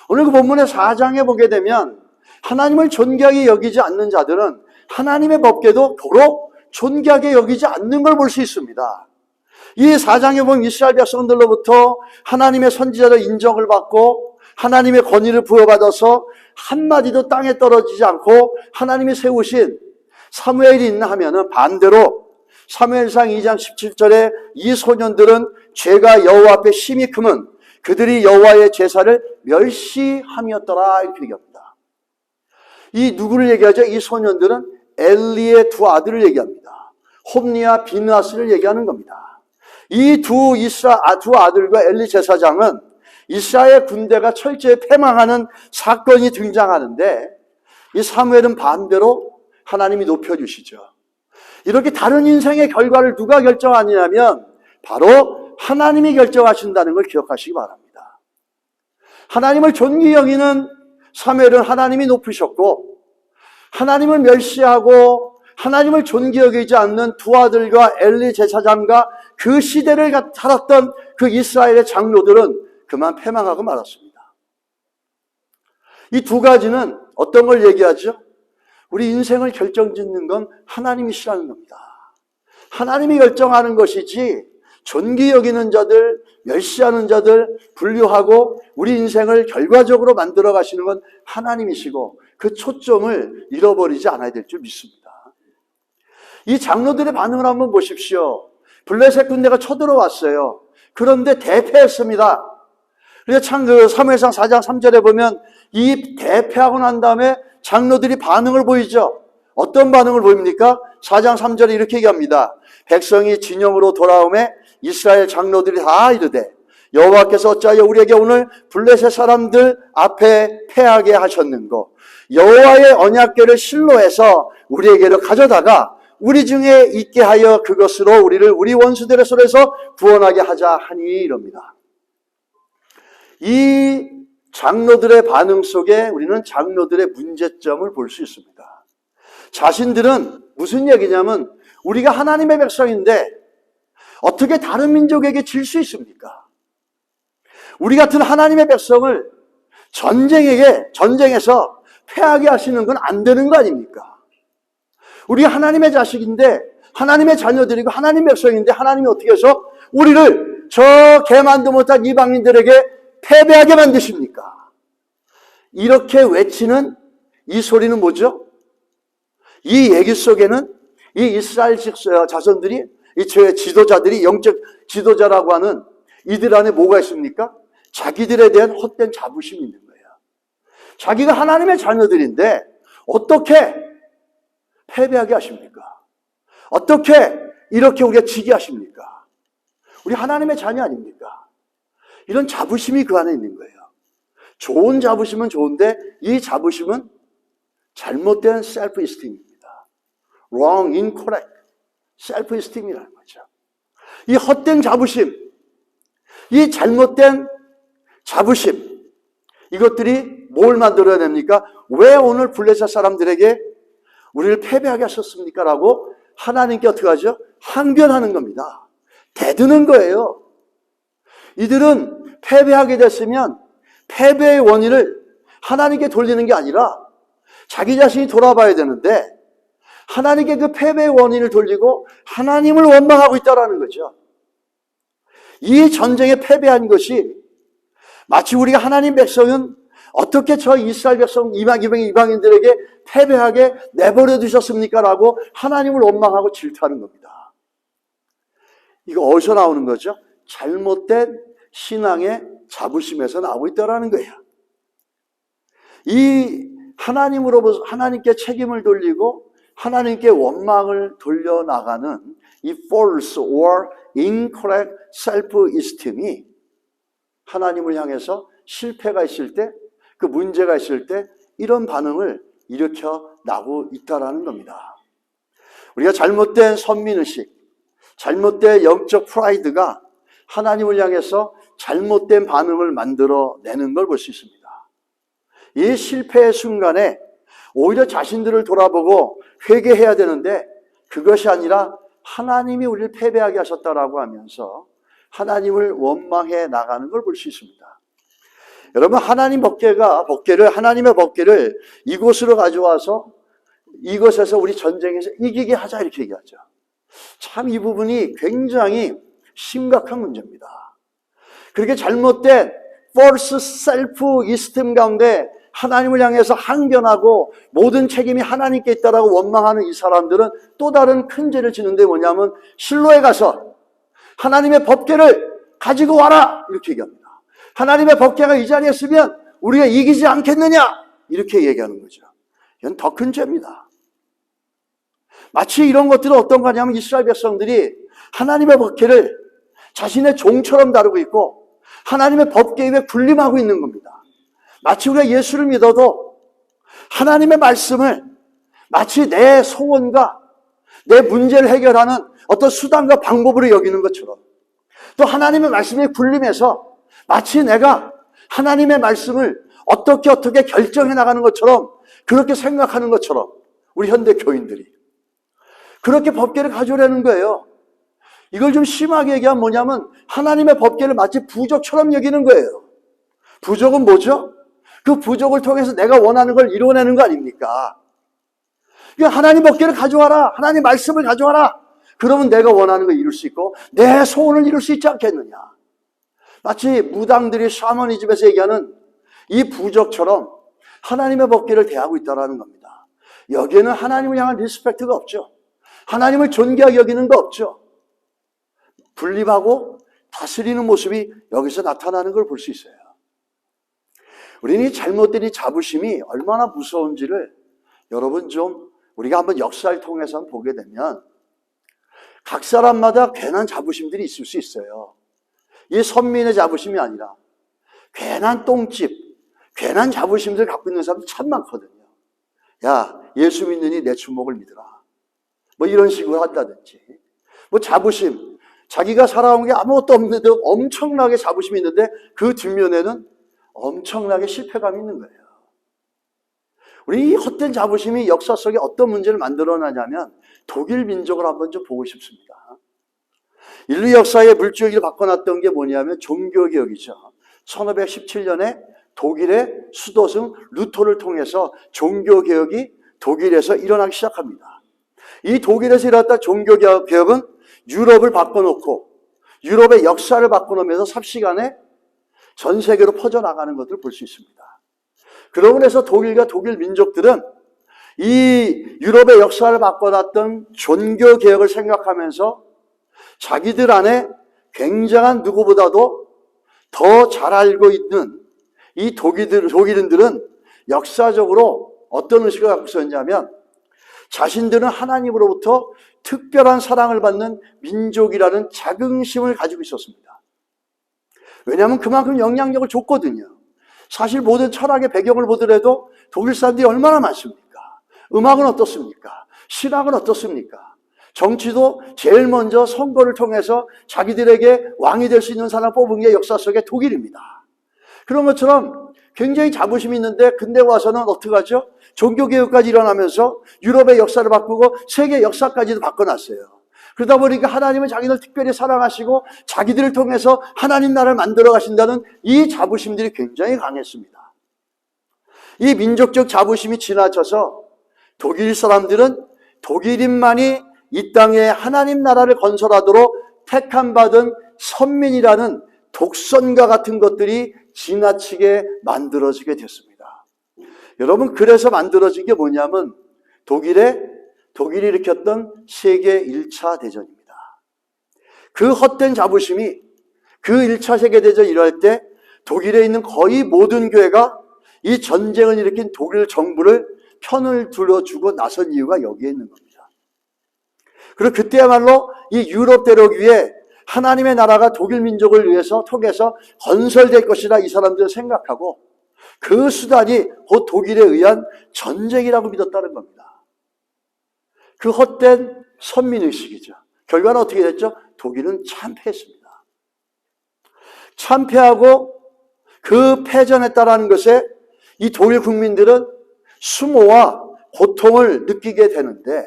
오늘 그 본문의 4장에 보게 되면 하나님을 존귀하게 여기지 않는 자들은 하나님의 법궤도 도로 존귀하게 여기지 않는 걸 볼 수 있습니다. 이 4장에 보면 이스라엘 백성들로부터 하나님의 선지자들 인정을 받고 하나님의 권위를 부여받아서 한마디도 땅에 떨어지지 않고 하나님이 세우신 사무엘이 있나 하면은 반대로 사무엘상 2장 17절에 이 소년들은 죄가 여호와 앞에 심히 크면 그들이 여호와의 제사를 멸시함이었더라, 이렇게 얘기합니다. 이 누구를 얘기하죠? 이 소년들은 엘리의 두 아들을 얘기합니다. 홈니와 비느하스를 얘기하는 겁니다. 이 두 아들과 엘리 제사장은 이스라엘 군대가 철저히 패망하는 사건이 등장하는데, 이 사무엘은 반대로 하나님이 높여주시죠. 이렇게 다른 인생의 결과를 누가 결정하느냐면 바로 하나님이 결정하신다는 걸 기억하시기 바랍니다. 하나님을 존귀히 여기는 사무엘은 하나님이 높으셨고, 하나님을 멸시하고 하나님을 존귀히 여기지 않는 두 아들과 엘리 제사장과 그 시대를 살았던 그 이스라엘의 장로들은 그만 패망하고 말았습니다. 이 두 가지는 어떤 걸 얘기하죠? 우리 인생을 결정짓는 건 하나님이시라는 겁니다. 하나님이 결정하는 것이지 존귀히 여기는 자들, 멸시하는 자들, 분류하고 우리 인생을 결과적으로 만들어 가시는 건 하나님이시고, 그 초점을 잃어버리지 않아야 될 줄 믿습니다. 이 장로들의 반응을 한번 보십시오. 블레셋 군대가 쳐들어왔어요. 그런데 대패했습니다. 그래서 참 사무엘상 4장 3절에 보면 이 대패하고 난 다음에 장로들이 반응을 보이죠. 어떤 반응을 보입니까? 4장 3절에 이렇게 얘기합니다. 백성이 진영으로 돌아오매 이스라엘 장로들이 다 이르되 여호와께서 어찌하여 우리에게 오늘 블레셋 사람들 앞에 패하게 하셨는고, 여호와의 언약궤를 실로해서 우리에게로 가져다가 우리 중에 있게 하여 그것으로 우리를 우리 원수들의 손에서 구원하게 하자 하니, 이럽니다. 이 장로들의 반응 속에 우리는 장로들의 문제점을 볼 수 있습니다. 자신들은 무슨 얘기냐면, 우리가 하나님의 백성인데 어떻게 다른 민족에게 질 수 있습니까? 우리 같은 하나님의 백성을 전쟁에서 패하게 하시는 건 안 되는 거 아닙니까? 우리 하나님의 자식인데, 하나님의 자녀들이고 하나님의 백성인데 하나님이 어떻게 해서 우리를 저 개만도 못한 이방인들에게 패배하게 만드십니까? 이렇게 외치는 이 소리는 뭐죠? 이 얘기 속에는 이 이스라엘 자손들이, 이 지도자들이, 영적 지도자라고 하는 이들 안에 뭐가 있습니까? 자기들에 대한 헛된 자부심이 있는 거예요. 자기가 하나님의 자녀들인데 어떻게 패배하게 하십니까? 어떻게 이렇게 우리가 지게 하십니까? 우리 하나님의 자녀 아닙니까? 이런 자부심이 그 안에 있는 거예요. 좋은 자부심은 좋은데 이 자부심은 잘못된 셀프 이스팀입니다. wrong, incorrect 셀프 이스팀이라는 거죠. 이 헛된 자부심, 이 잘못된 자부심, 이것들이 뭘 만들어냅니까? 왜 오늘 블레셋 사람들에게 우리를 패배하게 하셨습니까? 라고 하나님께 어떻게 하죠? 항변하는 겁니다. 대드는 거예요. 이들은 패배하게 됐으면 패배의 원인을 하나님께 돌리는 게 아니라 자기 자신이 돌아봐야 되는데 하나님께 그 패배의 원인을 돌리고 하나님을 원망하고 있다는 거죠. 이 전쟁에 패배한 것이 마치 우리가 하나님 백성은 어떻게 저 이스라엘 백성 이방인들에게 패배하게 내버려 두셨습니까? 라고 하나님을 원망하고 질투하는 겁니다. 이거 어디서 나오는 거죠? 잘못된 신앙의 자부심에서 나오고 있다는 거예요. 이 하나님으로부터 하나님께 책임을 돌리고 하나님께 원망을 돌려나가는 이 false or incorrect self-esteem이 하나님을 향해서 실패가 있을 때, 그 문제가 있을 때 이런 반응을 일으켜 나고 있다는 겁니다. 우리가 잘못된 선민의식, 잘못된 영적 프라이드가 하나님을 향해서 잘못된 반응을 만들어내는 걸 볼 수 있습니다. 이 실패의 순간에 오히려 자신들을 돌아보고 회개해야 되는데 그것이 아니라 하나님이 우리를 패배하게 하셨다라고 하면서 하나님을 원망해 나가는 걸 볼 수 있습니다. 여러분, 하나님의 법궤를 이곳으로 가져와서 이것에서 우리 전쟁에서 이기게 하자 이렇게 얘기하죠. 참 이 부분이 굉장히 심각한 문제입니다. 그렇게 잘못된 false self-esteem 가운데 하나님을 향해서 항변하고 모든 책임이 하나님께 있다라고 원망하는 이 사람들은 또 다른 큰 죄를 지는데 뭐냐면 실로에 가서 하나님의 법궤를 가지고 와라 이렇게 얘기합니다. 하나님의 법궤가 이 자리에 있으면 우리가 이기지 않겠느냐 이렇게 얘기하는 거죠. 이건 더 큰 죄입니다. 마치 이런 것들은 어떤 거냐면 이스라엘 백성들이 하나님의 법궤를 자신의 종처럼 다루고 있고 하나님의 법궤 위에 군림하고 있는 겁니다. 마치 우리가 예수를 믿어도 하나님의 말씀을 마치 내 소원과 내 문제를 해결하는 어떤 수단과 방법으로 여기는 것처럼 또 하나님의 말씀에 군림해서 마치 내가 하나님의 말씀을 어떻게 결정해 나가는 것처럼 그렇게 생각하는 것처럼 우리 현대 교인들이 그렇게 법궤를 가져오려는 거예요. 이걸 좀 심하게 얘기하면 뭐냐면 하나님의 법궤를 마치 부적처럼 여기는 거예요. 부적은 뭐죠? 그 부적을 통해서 내가 원하는 걸 이루어내는 거 아닙니까? 그러니까 하나님 법궤를 가져와라. 하나님 말씀을 가져와라. 그러면 내가 원하는 걸 이룰 수 있고 내 소원을 이룰 수 있지 않겠느냐. 마치 무당들이 샤머니즘에서 얘기하는 이 부적처럼 하나님의 법궤를 대하고 있다는 겁니다. 여기에는 하나님을 향한 리스펙트가 없죠. 하나님을 존귀하게 여기는 거 없죠. 분립하고 다스리는 모습이 여기서 나타나는 걸 볼 수 있어요. 우리는 이 잘못된 이 자부심이 얼마나 무서운지를 여러분 좀 우리가 한번 역사를 통해서 보게 되면 각 사람마다 괜한 자부심들이 있을 수 있어요. 이 선민의 자부심이 아니라 괜한 똥집, 괜한 자부심들 갖고 있는 사람들 참 많거든요. 야, 예수 믿느니 내 주먹을 믿으라. 뭐 이런 식으로 한다든지. 뭐 자부심, 자기가 살아온 게 아무것도 없는데 엄청나게 자부심이 있는데 그 뒷면에는 엄청나게 실패감이 있는 거예요. 우리 이 헛된 자부심이 역사 속에 어떤 문제를 만들어내냐면 독일 민족을 한번 좀 보고 싶습니다. 인류 역사의 물줄기를 바꿔놨던 게 뭐냐면 종교개혁이죠. 1517년에 독일의 수도승 루터를 통해서 종교개혁이 독일에서 일어나기 시작합니다. 이 독일에서 일어났던 종교개혁은 유럽을 바꿔놓고 유럽의 역사를 바꿔놓으면서 삽시간에 전 세계로 퍼져나가는 것을 볼 수 있습니다. 그러고 해서 독일과 독일 민족들은 이 유럽의 역사를 바꿔놨던 종교개혁을 생각하면서 자기들 안에 굉장한 누구보다도 더 잘 알고 있는 이 독일인들은 역사적으로 어떤 의식을 갖고 있었냐면 자신들은 하나님으로부터 특별한 사랑을 받는 민족이라는 자긍심을 가지고 있었습니다. 왜냐하면 그만큼 영향력을 줬거든요. 사실 모든 철학의 배경을 보더라도 독일 사람들이 얼마나 많습니까? 음악은 어떻습니까? 신학은 어떻습니까? 정치도 제일 먼저 선거를 통해서 자기들에게 왕이 될 수 있는 사람 뽑은 게 역사 속의 독일입니다. 그런 것처럼 굉장히 자부심이 있는데 근대 와서는 어떻게 하죠? 종교개혁까지 일어나면서 유럽의 역사를 바꾸고 세계 역사까지도 바꿔놨어요. 그러다 보니까 하나님은 자기들 특별히 사랑하시고 자기들을 통해서 하나님 나라를 만들어 가신다는 이 자부심들이 굉장히 강했습니다. 이 민족적 자부심이 지나쳐서 독일 사람들은 독일인만이 이 땅에 하나님 나라를 건설하도록 택함받은 선민이라는 독선과 같은 것들이 지나치게 만들어지게 됐습니다. 여러분, 그래서 만들어진 게 뭐냐면 독일이 일으켰던 세계 1차 대전입니다. 그 헛된 자부심이 그 1차 세계대전 일어날 때 독일에 있는 거의 모든 교회가 이 전쟁을 일으킨 독일 정부를 편을 들어주고 나선 이유가 여기에 있는 겁니다. 그리고 그때야말로 이 유럽 대륙 위에 하나님의 나라가 독일 민족을 위해서 통해서 건설될 것이라 이 사람들은 생각하고 그 수단이 곧 독일에 의한 전쟁이라고 믿었다는 겁니다. 그 헛된 선민의식이죠. 결과는 어떻게 됐죠? 독일은 참패했습니다. 참패하고 그 패전했다라는 것에 이 독일 국민들은 수모와 고통을 느끼게 되는데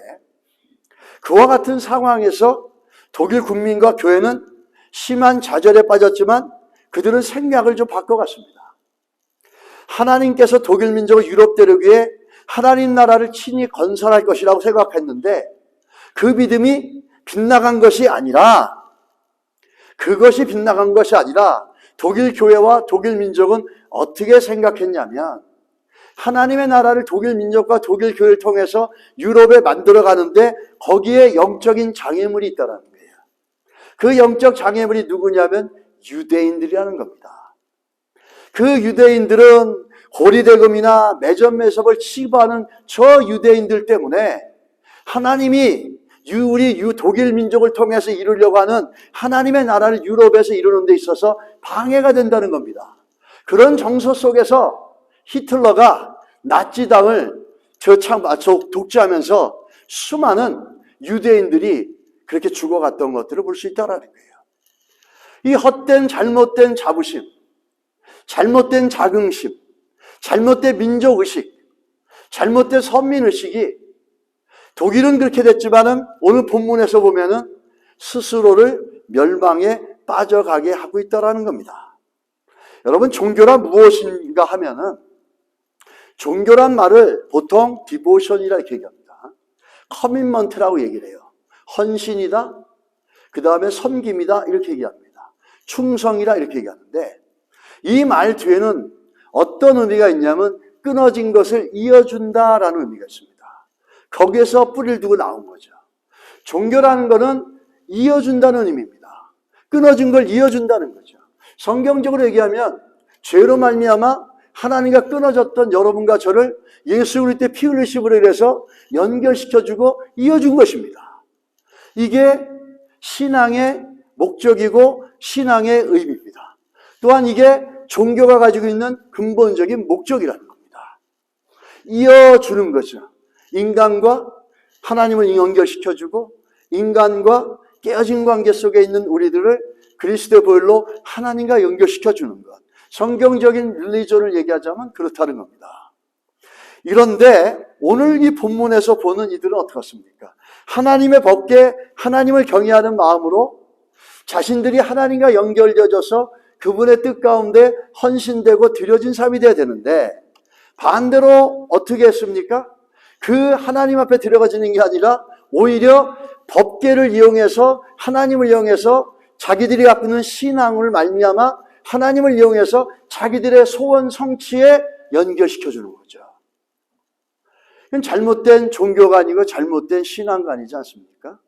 그와 같은 상황에서 독일 국민과 교회는 심한 좌절에 빠졌지만 그들은 생각을 좀 바꿔갔습니다. 하나님께서 독일 민족을 유럽 대륙 위에 하나님 나라를 친히 건설할 것이라고 생각했는데 그 믿음이 빗나간 것이 아니라 독일 교회와 독일 민족은 어떻게 생각했냐면 하나님의 나라를 독일 민족과 독일 교회를 통해서 유럽에 만들어 가는데 거기에 영적인 장애물이 있다는 거예요. 그 영적 장애물이 누구냐면 유대인들이라는 겁니다. 그 유대인들은 고리대금이나 매점매섭을 치부하는 저 유대인들 때문에 하나님이 우리 독일 민족을 통해서 이루려고 하는 하나님의 나라를 유럽에서 이루는 데 있어서 방해가 된다는 겁니다. 그런 정서 속에서 히틀러가 나치당을 독재하면서 수많은 유대인들이 그렇게 죽어갔던 것들을 볼 수 있다는 거예요. 이 헛된 잘못된 자부심, 잘못된 자긍심, 잘못된 민족의식, 잘못된 선민의식이 독일은 그렇게 됐지만은 오늘 본문에서 보면은 스스로를 멸망에 빠져가게 하고 있다는 겁니다. 여러분, 종교란 무엇인가 하면은 종교란 말을 보통 디보션이라 이렇게 얘기합니다. 커밋먼트라고 얘기를 해요. 헌신이다, 그 다음에 섬김이다 이렇게 얘기합니다. 충성이라 이렇게 얘기하는데 이 말 뒤에는 어떤 의미가 있냐면 끊어진 것을 이어준다라는 의미가 있습니다. 거기에서 뿌리를 두고 나온 거죠. 종교라는 것은 이어준다는 의미입니다. 끊어진 걸 이어준다는 거죠. 성경적으로 얘기하면 죄로 말미암아 하나님과 끊어졌던 여러분과 저를 예수 그리스도의 피 흘리심으로 인해서 연결시켜주고 이어준 것입니다. 이게 신앙의 목적이고 신앙의 의미입니다. 또한 이게 종교가 가지고 있는 근본적인 목적이라는 겁니다. 이어주는 거죠. 인간과 하나님을 연결시켜주고 인간과 깨어진 관계 속에 있는 우리들을 그리스도의 보혈로 하나님과 연결시켜주는 것. 성경적인 릴리전을 얘기하자면 그렇다는 겁니다. 이런데 오늘 이 본문에서 보는 이들은 어떻습니까? 하나님의 법궤, 하나님을 경외하는 마음으로 자신들이 하나님과 연결되어져서 그분의 뜻 가운데 헌신되고 드려진 삶이 되어야 되는데 반대로 어떻게 했습니까? 그 하나님 앞에 들어가지는 게 아니라 오히려 법궤를 이용해서 하나님을 이용해서 자기들이 갖고 있는 신앙을 말미암아 하나님을 이용해서 자기들의 소원 성취에 연결시켜주는 거죠. 이건 잘못된 종교가 아니고 잘못된 신앙가 아니지 않습니까?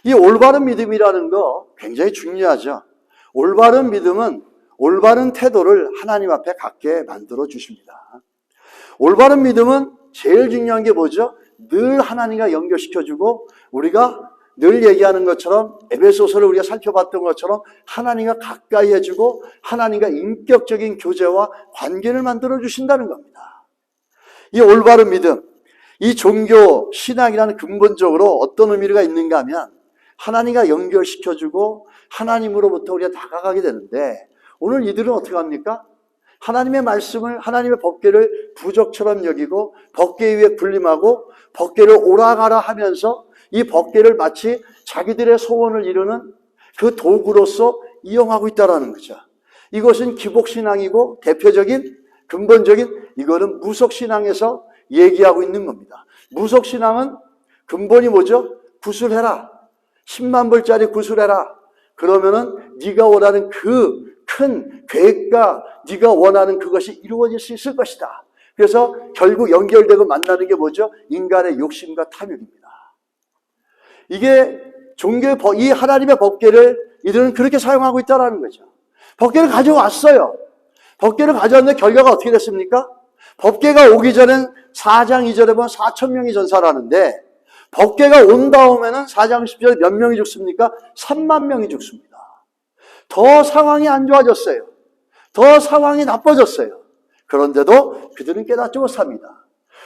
이 올바른 믿음이라는 거 굉장히 중요하죠. 올바른 믿음은 올바른 태도를 하나님 앞에 갖게 만들어 주십니다. 올바른 믿음은 제일 중요한 게 뭐죠? 늘 하나님과 연결시켜주고 우리가 늘 얘기하는 것처럼 에베소서를 우리가 살펴봤던 것처럼 하나님과 가까이 해주고 하나님과 인격적인 교제와 관계를 만들어 주신다는 겁니다. 이 올바른 믿음, 이 종교 신앙이라는 근본적으로 어떤 의미가 있는가 하면 하나님과 연결시켜주고 하나님으로부터 우리가 다가가게 되는데, 오늘 이들은 어떻게 합니까? 하나님의 말씀을, 하나님의 법궤를 부적처럼 여기고 법궤 위에 군림하고 법궤를 오라가라 하면서 이 법궤를 마치 자기들의 소원을 이루는 그 도구로서 이용하고 있다는 거죠. 이것은 기복신앙이고 대표적인 근본적인, 이거는 무속신앙에서 얘기하고 있는 겁니다. 무속신앙은 근본이 뭐죠? 구술해라. 10만 불짜리 구술해라. 그러면은 네가 원하는 그 큰 계획과 네가 원하는 그것이 이루어질 수 있을 것이다. 그래서 결국 연결되고 만나는 게 뭐죠? 인간의 욕심과 탐욕입니다. 이게 종교의 이 하나님의 법궤를 이들은 그렇게 사용하고 있다는 거죠. 법궤를 가져왔어요. 법궤를 가져왔는데 결과가 어떻게 됐습니까? 법궤가 오기 전엔 4장 2절에 보면 4,000명이 전사하는데, 법궤가 온 다음에는 4장 10절에 몇 명이 죽습니까? 3만 명이 죽습니다. 더 상황이 안 좋아졌어요. 더 상황이 나빠졌어요. 그런데도 그들은 깨닫지 못합니다.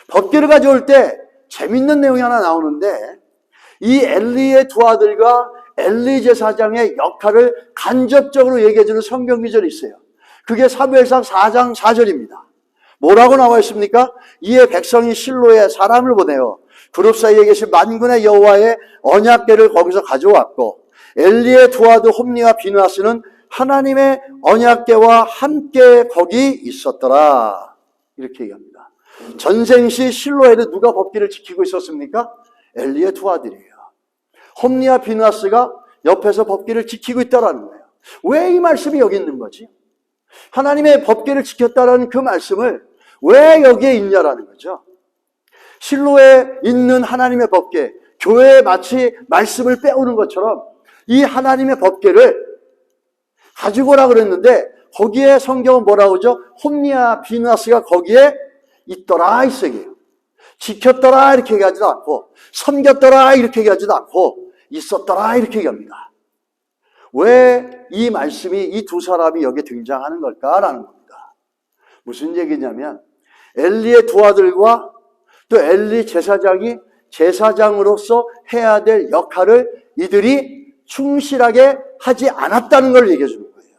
법궤를 가져올 때 재밌는 내용이 하나 나오는데, 이 엘리의 두 아들과 엘리 제사장의 역할을 간접적으로 얘기해주는 성경 구절이 있어요. 그게 사무엘상 4장 4절입니다. 뭐라고 나와 있습니까? 이에 백성이 실로에 사람을 보내어 그룹 사이에 계신 만군의 여호와의 언약궤를 거기서 가져왔고, 엘리의 두 아들 홈니와 비느하스는 하나님의 언약궤와 함께 거기 있었더라. 이렇게 얘기합니다. 전생 시 실로에는 누가 법궤를 지키고 있었습니까? 엘리의 두 아들이에요. 홈니와 비느하스가 옆에서 법궤를 지키고 있다라는 거예요. 왜 이 말씀이 여기 있는 거지? 하나님의 법궤를 지켰다라는 그 말씀을 왜 여기에 있냐라는 거죠. 실로에 있는 하나님의 법궤, 교회에 마치 말씀을 빼오는 것처럼 이 하나님의 법궤를 가지고 오라 그랬는데, 거기에 성경은 뭐라고 하죠? 홈니와 비느하스가 거기에 있더라 이 얘기예요. 지켰더라 이렇게 얘기하지도 않고, 섬겼더라 이렇게 얘기하지도 않고, 있었더라 이렇게 얘기합니다. 왜 이 말씀이, 이 두 사람이 여기에 등장하는 걸까라는 겁니다. 무슨 얘기냐면, 엘리의 두 아들과 또 엘리 제사장이 제사장으로서 해야 될 역할을 이들이 충실하게 하지 않았다는 걸 얘기해 주는 거예요.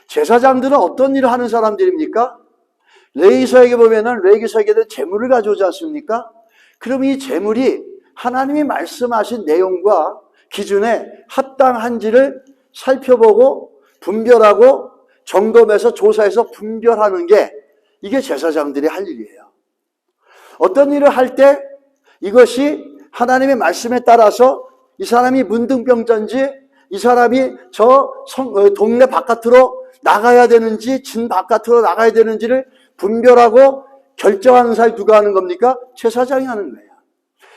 제사장들은 어떤 일을 하는 사람들입니까? 레위서에게 보면은 레위서에게는 재물을 가져오지 않습니까? 그럼 이 재물이 하나님이 말씀하신 내용과 기준에 합당한지를 살펴보고 분별하고 점검해서 조사해서 분별하는 게, 이게 제사장들이 할 일이에요. 어떤 일을 할 때 이것이 하나님의 말씀에 따라서 이 사람이 문둥병자인지, 이 사람이 저 동네 바깥으로 나가야 되는지, 진 바깥으로 나가야 되는지를 분별하고 결정하는 사람이 누가 하는 겁니까? 제사장이 하는 거예요.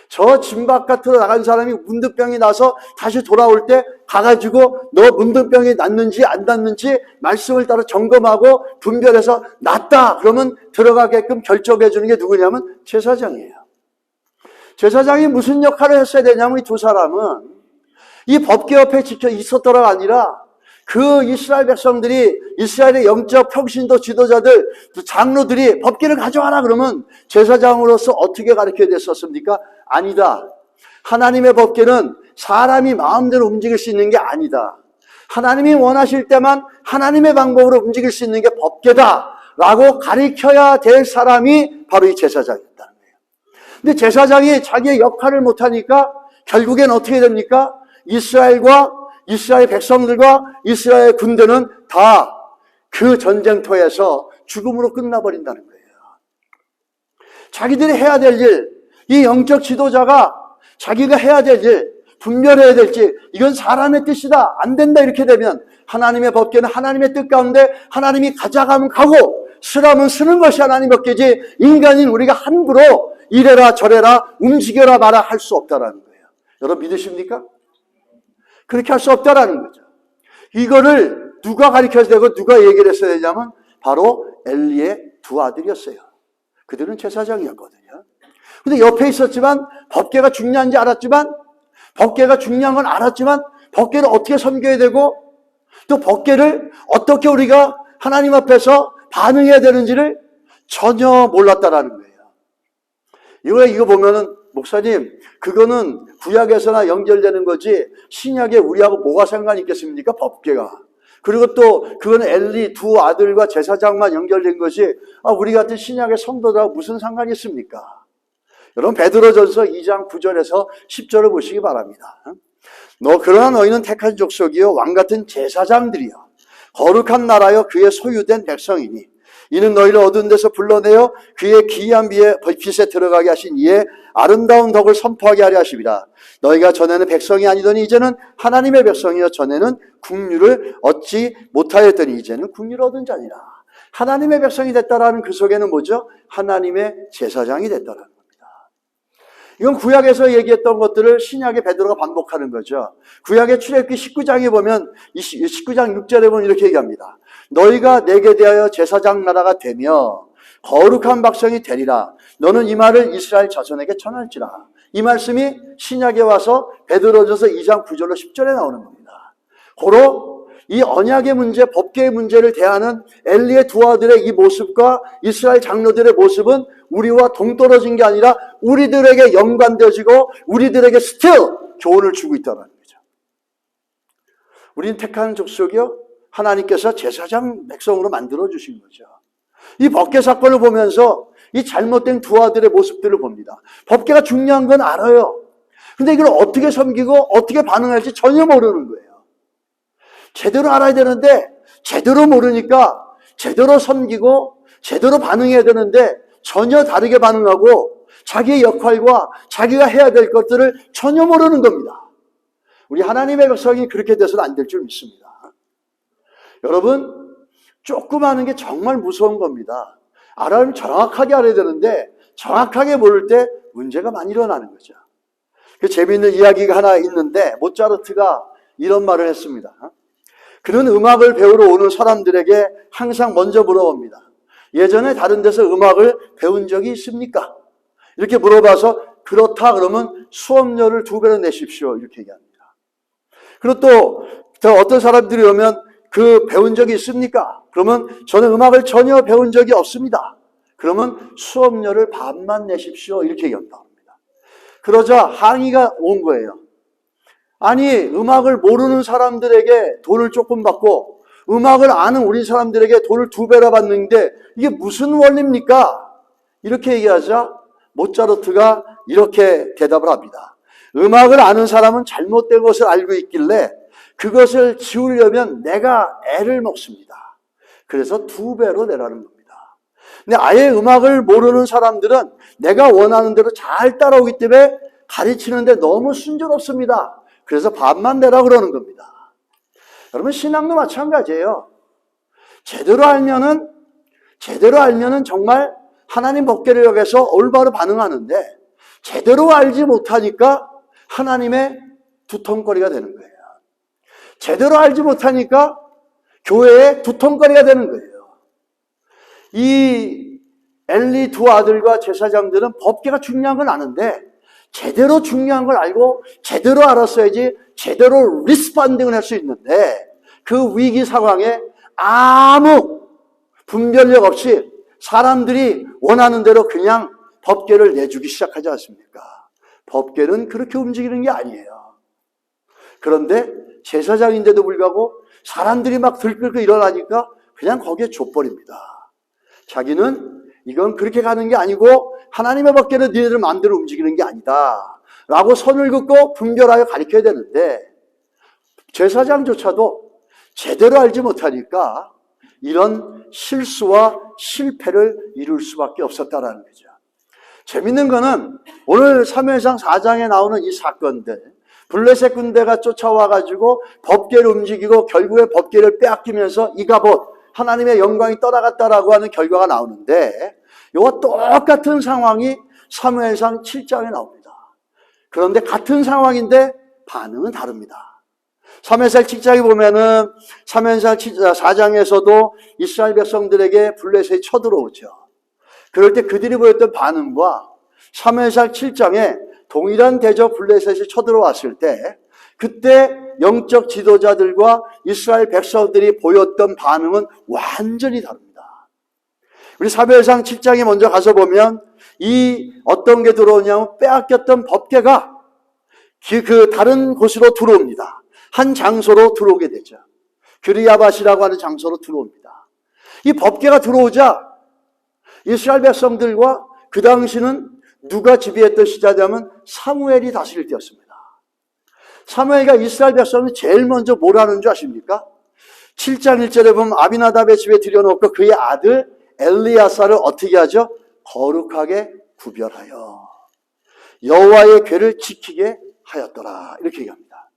저 진 바깥으로 나간 사람이 문둥병이 나서 다시 돌아올 때 가가지고 너 문둥병이 났는지 안 났는지 말씀을 따라 점검하고 분별해서 낫다 그러면 들어가게끔 결정해 주는 게 누구냐면 제사장이에요. 제사장이 무슨 역할을 했어야 되냐면, 이 두 사람은 이 법궤 옆에 지켜 있었더라가 아니라 그 이스라엘 백성들이, 이스라엘의 영적 평신도 지도자들, 장로들이 법궤를 가져와라 그러면 제사장으로서 어떻게 가르쳐야 됐었습니까? 아니다. 하나님의 법궤는 사람이 마음대로 움직일 수 있는 게 아니다. 하나님이 원하실 때만 하나님의 방법으로 움직일 수 있는 게 법궤다 라고 가르쳐야 될 사람이 바로 이 제사장이었다는 거예요. 근데 제사장이 자기의 역할을 못하니까 결국엔 어떻게 됩니까? 이스라엘 백성들과 이스라엘 군대는 다 그 전쟁터에서 죽음으로 끝나버린다는 거예요. 자기들이 해야 될 일, 이 영적 지도자가 자기가 해야 될 일, 분별해야 될지, 이건 사람의 뜻이다, 안 된다 이렇게 되면 하나님의 법궤는 하나님의 뜻 가운데 하나님이 가져가면 가고 쓰라면 쓰는 것이 하나님의 법궤지, 인간인 우리가 함부로 이래라 저래라 움직여라 마라 할 수 없다라는 거예요. 여러분 믿으십니까? 그렇게 할 수 없다라는 거죠. 이거를 누가 가르쳐야 되고 누가 얘기를 했어야 되냐면 바로 엘리의 두 아들이었어요. 그들은 제사장이었거든요. 근데 옆에 있었지만 법궤가 중요한지 알았지만 법궤가 중요한 건 알았지만 법궤를 어떻게 섬겨야 되고 또 법궤를 어떻게 우리가 하나님 앞에서 반응해야 되는지를 전혀 몰랐다라는 거예요. 이거 보면은 목사님, 그거는 구약에서나 연결되는 거지 신약에 우리하고 뭐가 상관이 있겠습니까? 법궤가. 그리고 또 그거는 엘리 두 아들과 제사장만 연결된 것이 우리 같은 신약의 성도들하고 무슨 상관이 있습니까? 여러분 베드로전서 2장 9절에서 10절을 보시기 바랍니다. 그러나 너희는 택한 족속이요 왕같은 제사장들이요 거룩한 나라여 그의 소유된 백성이니 이는 너희를 어두운 데서 불러내어 그의 기이한 빛에 들어가게 하신 이의 아름다운 덕을 선포하게 하려 하십니다. 너희가 전에는 백성이 아니더니 이제는 하나님의 백성이요 전에는 국류를 얻지 못하였더니 이제는 국류를 얻은 자니라. 하나님의 백성이 됐다라는 그 속에는 뭐죠? 하나님의 제사장이 됐다라는 겁니다. 이건 구약에서 얘기했던 것들을 신약의 베드로가 반복하는 거죠. 구약의 출애굽기 19장에 보면 19장 6절에 보면 이렇게 얘기합니다. 너희가 내게 대하여 제사장 나라가 되며 거룩한 백성이 되리라. 너는 이 말을 이스라엘 자손에게 전할지라. 이 말씀이 신약에 와서 베드로전서 2장 9절로 10절에 나오는 겁니다. 고로 이 언약의 문제, 법궤의 문제를 대하는 엘리의 두 아들의 이 모습과 이스라엘 장로들의 모습은 우리와 동떨어진 게 아니라 우리들에게 연관되어지고 우리들에게 still 교훈을 주고 있다는 거죠. 우리는 택한 족속이요 하나님께서 제사장 백성으로 만들어 주신 거죠. 이 법궤 사건을 보면서 이 잘못된 두 아들의 모습들을 봅니다. 법궤가 중요한 건 알아요. 근데 이걸 어떻게 섬기고 어떻게 반응할지 전혀 모르는 거예요. 제대로 알아야 되는데 제대로 모르니까 제대로 섬기고 제대로 반응해야 되는데 전혀 다르게 반응하고 자기의 역할과 자기가 해야 될 것들을 전혀 모르는 겁니다. 우리 하나님의 백성이 그렇게 돼서는 안 될 줄 믿습니다. 여러분, 조금 하는 게 정말 무서운 겁니다. 알아면 정확하게 알아야 되는데 정확하게 모를 때 문제가 많이 일어나는 거죠. 그 재미있는 이야기가 하나 있는데 모차르트가 이런 말을 했습니다. 그는 음악을 배우러 오는 사람들에게 항상 먼저 물어봅니다. 예전에 다른 데서 음악을 배운 적이 있습니까? 이렇게 물어봐서 그렇다 그러면 수업료를 2배로 내십시오. 이렇게 얘기합니다. 그리고 또 어떤 사람들이 오면 그 배운 적이 있습니까? 그러면 저는 음악을 전혀 배운 적이 없습니다. 그러면 수업료를 반만 내십시오. 이렇게 얘기한다. 그러자 항의가 온 거예요. 아니, 음악을 모르는 사람들에게 돈을 조금 받고 음악을 아는 우리 사람들에게 돈을 2배나 받는데 이게 무슨 원리입니까? 이렇게 얘기하자 모차르트가 이렇게 대답을 합니다. 음악을 아는 사람은 잘못된 것을 알고 있길래 그것을 지우려면 내가 애를 먹습니다. 그래서 2배로 내라는 겁니다. 근데 아예 음악을 모르는 사람들은 내가 원하는 대로 잘 따라오기 때문에 가르치는데 너무 순조롭습니다. 그래서 반만 내라 그러는 겁니다. 여러분, 신앙도 마찬가지예요. 제대로 알면은 정말 하나님 법궤를 여기서 올바로 반응하는데 제대로 알지 못하니까 하나님의 두통거리가 되는 거예요. 제대로 알지 못하니까 교회의 두통거리가 되는 거예요. 이 엘리 두 아들과 제사장들은 법궤가 중요한 건 아는데 제대로 중요한 걸 알고 제대로 알았어야지 제대로 리스펀딩을 할 수 있는데 그 위기 상황에 아무 분별력 없이 사람들이 원하는 대로 그냥 법궤를 내주기 시작하지 않습니까? 법궤는 그렇게 움직이는 게 아니에요. 그런데 제사장인데도 불구하고 사람들이 막 들끓고 일어나니까 그냥 거기에 족벌입니다. 자기는 이건 그렇게 가는 게 아니고 하나님의 법궤는 너희들 마음대로 움직이는 게 아니다 라고 선을 긋고 분별하여 가르쳐야 되는데 제사장조차도 제대로 알지 못하니까 이런 실수와 실패를 이룰 수밖에 없었다라는 거죠. 재밌는 거는 오늘 사무엘상 4장에 나오는 이 사건들, 블레셋 군대가 쫓아와가지고 법궤를 움직이고 결국에 법궤를 빼앗기면서 이가봇 하나님의 영광이 떠나갔다라고 하는 결과가 나오는데 이와 똑같은 상황이 사무엘상 7장에 나옵니다. 그런데 같은 상황인데 반응은 다릅니다. 사무엘상 7장에 보면은 사무엘상 4장에서도 이스라엘 백성들에게 블레셋이 쳐들어오죠. 그럴 때 그들이 보였던 반응과 사무엘상 7장에 동일한 대적 블레셋이 쳐들어왔을 때 그때 영적 지도자들과 이스라엘 백성들이 보였던 반응은 완전히 다릅니다. 우리 사무엘상 7장에 먼저 가서 보면 이 어떤 게 들어오냐면 빼앗겼던 법궤가 그 다른 곳으로 들어옵니다. 한 장소로 들어오게 되죠. 그리야밭이라고 하는 장소로 들어옵니다. 이 법궤가 들어오자 이스라엘 백성들과 그 당시는 누가 지배했던 시대냐면 사무엘이 다스릴 때였습니다. 사무엘과 이스라엘 백성은 제일 먼저 뭘 하는 줄 아십니까? 7장 1절에 보면 아비나답의 집에 들여놓고 그의 아들 엘리야사를 어떻게 하죠? 거룩하게 구별하여 여호와의 궤를 지키게 하였더라. 이렇게 얘기합니다.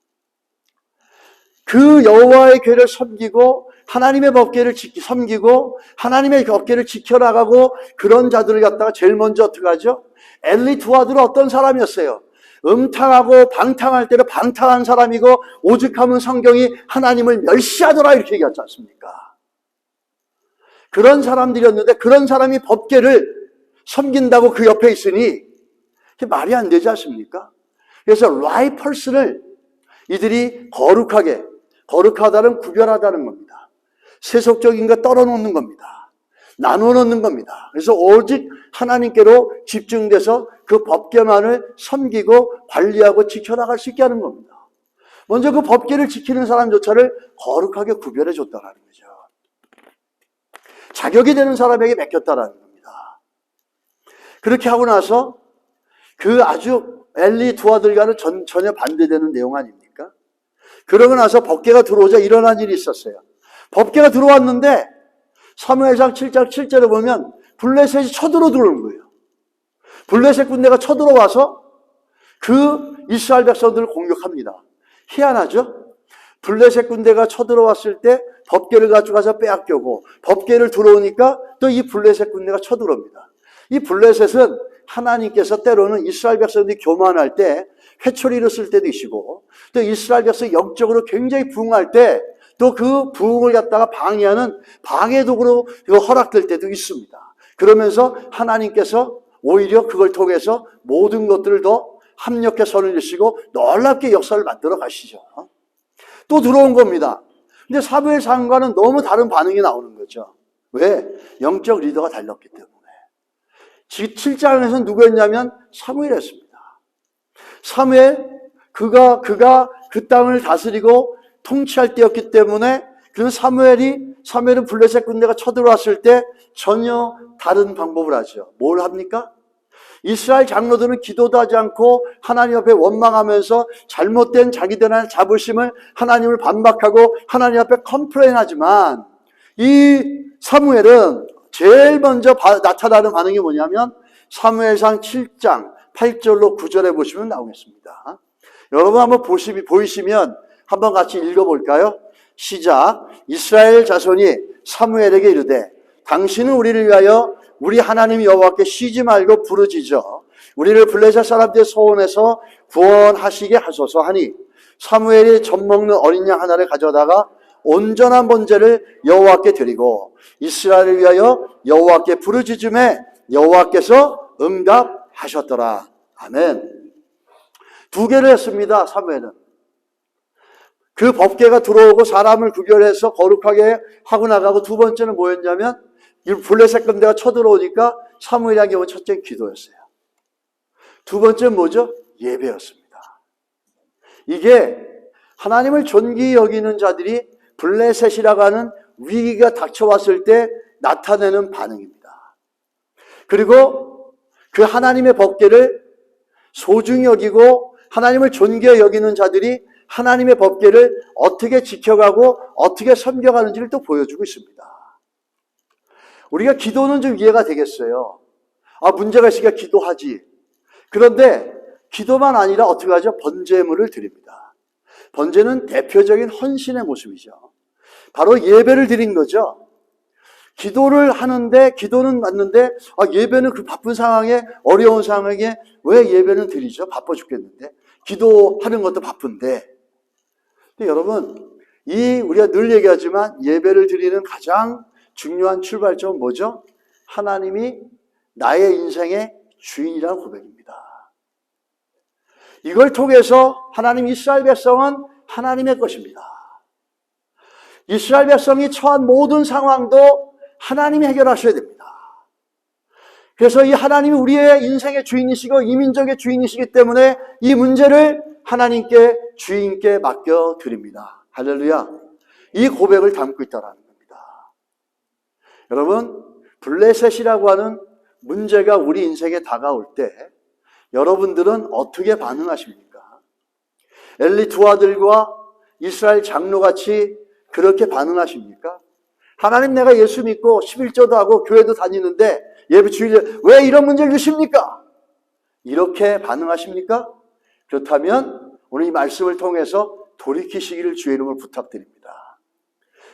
그 여호와의 궤를 섬기고 하나님의 법궤를 섬기고 하나님의 법궤를 지켜나가고 그런 자들을 갖다가 제일 먼저 어떻게 하죠? 엘리 두 아들은 어떤 사람이었어요? 음탕하고 방탕할 때는 방탕한 사람이고 오죽하면 성경이 하나님을 멸시하더라 이렇게 얘기하지 않습니까? 그런 사람들이었는데 그런 사람이 법궤를 섬긴다고 그 옆에 있으니 말이 안 되지 않습니까? 그래서 라이펄스를 이들이 거룩하다는 구별하다는 겁니다. 세속적인 거 떨어놓는 겁니다. 나눠놓는 겁니다. 그래서 오직 하나님께로 집중돼서 그 법궤만을 섬기고 관리하고 지켜나갈 수 있게 하는 겁니다. 먼저 그 법궤를 지키는 사람조차를 거룩하게 구별해 줬다는 거죠. 자격이 되는 사람에게 맡겼다라는 겁니다. 그렇게 하고 나서 그 아주 엘리 두 아들과는 전혀 반대되는 내용 아닙니까? 그러고 나서 법궤가 들어오자 일어난 일이 있었어요. 법궤가 들어왔는데 사무엘상 7장 7절에 보면 블레셋이 쳐들어 들어오는 거예요. 블레셋 군대가 쳐들어와서 그 이스라엘 백성들을 공격합니다. 희한하죠? 블레셋 군대가 쳐들어왔을 때 법궤를 가져가서 빼앗겨고 법궤를 들어오니까 또 이 블레셋 군대가 쳐들어옵니다. 이 블레셋은 하나님께서 때로는 이스라엘 백성들이 교만할 때 회초리를 쓸 때도 있고 또 이스라엘 백성이 영적으로 굉장히 부흥할 때 또 그 부흥을 갖다가 방해하는 방해도구로 허락될 때도 있습니다. 그러면서 하나님께서 오히려 그걸 통해서 모든 것들을 더 합력해 선을 이루시고 놀랍게 역사를 만들어 가시죠. 또 들어온 겁니다. 근데 사무엘상과는 너무 다른 반응이 나오는 거죠. 왜? 영적 리더가 달랐기 때문에. 7장에서는 누구였냐면 사무엘이었습니다. 사무엘, 그가 그 땅을 다스리고 통치할 때였기 때문에 그 사무엘은 블레셋 군대가 쳐들어왔을 때 전혀 다른 방법을 하죠. 뭘 합니까? 이스라엘 장로들은 기도도 하지 않고 하나님 앞에 원망하면서 잘못된 자기들의 자부심을 하나님을 반박하고 하나님 앞에 컴플레인하지만 이 사무엘은 제일 먼저 나타나는 반응이 뭐냐면 사무엘상 7장 8절로 9절에 보시면 나오겠습니다. 여러분 한번 보이시면 한번 같이 읽어볼까요? 시작. 이스라엘 자손이 사무엘에게 이르되 당신은 우리를 위하여 우리 하나님 여호와께 쉬지 말고 부르짖어 우리를 블레셋 사람들의 소원에서 구원하시게 하소서 하니 사무엘이 젖먹는 어린 양 하나를 가져다가 온전한 번제를 여호와께 드리고 이스라엘을 위하여 여호와께 부르짖음에 여호와께서 응답하셨더라. 아멘. 두 개를 했습니다. 사무엘은. 그 법궤가 들어오고 사람을 구별해서 거룩하게 하고 나가고 두 번째는 뭐였냐면 이 블레셋 군대가 쳐들어오니까 사무엘이 한 경우는 첫째는 기도였어요. 두 번째는 뭐죠? 예배였습니다. 이게 하나님을 존귀히 여기는 자들이 블레셋이라고 하는 위기가 닥쳐왔을 때 나타내는 반응입니다. 그리고 그 하나님의 법궤를 소중히 여기고 하나님을 존귀히 여기는 자들이 하나님의 법궤를 어떻게 지켜가고 어떻게 섬겨가는지를 또 보여주고 있습니다. 우리가 기도는 좀 이해가 되겠어요. 문제가 있으니까 기도하지. 그런데 기도만 아니라 어떻게 하죠? 번제물을 드립니다. 번제는 대표적인 헌신의 모습이죠. 바로 예배를 드린 거죠. 기도를 하는데 기도는 맞는데 예배는 그 바쁜 상황에 어려운 상황에 왜 예배는 드리죠? 바빠 죽겠는데 기도하는 것도 바쁜데. 근데 여러분 우리가 늘 얘기하지만 예배를 드리는 가장 중요한 출발점은 뭐죠? 하나님이 나의 인생의 주인이라는 고백입니다. 이걸 통해서 하나님 이스라엘 백성은 하나님의 것입니다. 이스라엘 백성이 처한 모든 상황도 하나님이 해결하셔야 됩니다. 그래서 이 하나님이 우리의 인생의 주인이시고 이민족의 주인이시기 때문에 이 문제를 하나님께 주인께 맡겨드립니다. 할렐루야. 이 고백을 담고 있다는 겁니다. 여러분, 블레셋이라고 하는 문제가 우리 인생에 다가올 때 여러분들은 어떻게 반응하십니까? 엘리 두 아들과 이스라엘 장로같이 그렇게 반응하십니까? 하나님, 내가 예수 믿고 11조도 하고 교회도 다니는데 예배 주일에 왜 이런 문제를 주십니까? 이렇게 반응하십니까? 그렇다면 오늘 이 말씀을 통해서 돌이키시기를 주의 이름으로 부탁드립니다.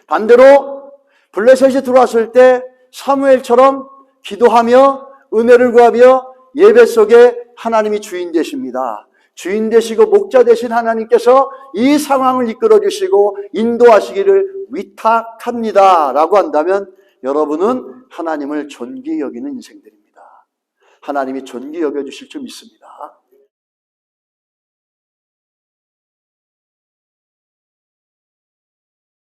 반대로 블레셋이 들어왔을 때 사무엘처럼 기도하며 은혜를 구하며 예배 속에 하나님이 주인 되십니다. 주인 되시고 목자 되신 하나님께서 이 상황을 이끌어 주시고 인도하시기를 위탁합니다 라고 한다면 여러분은 하나님을 존귀 여기는 인생들입니다. 하나님이 존귀 여겨주실 줄 믿습니다.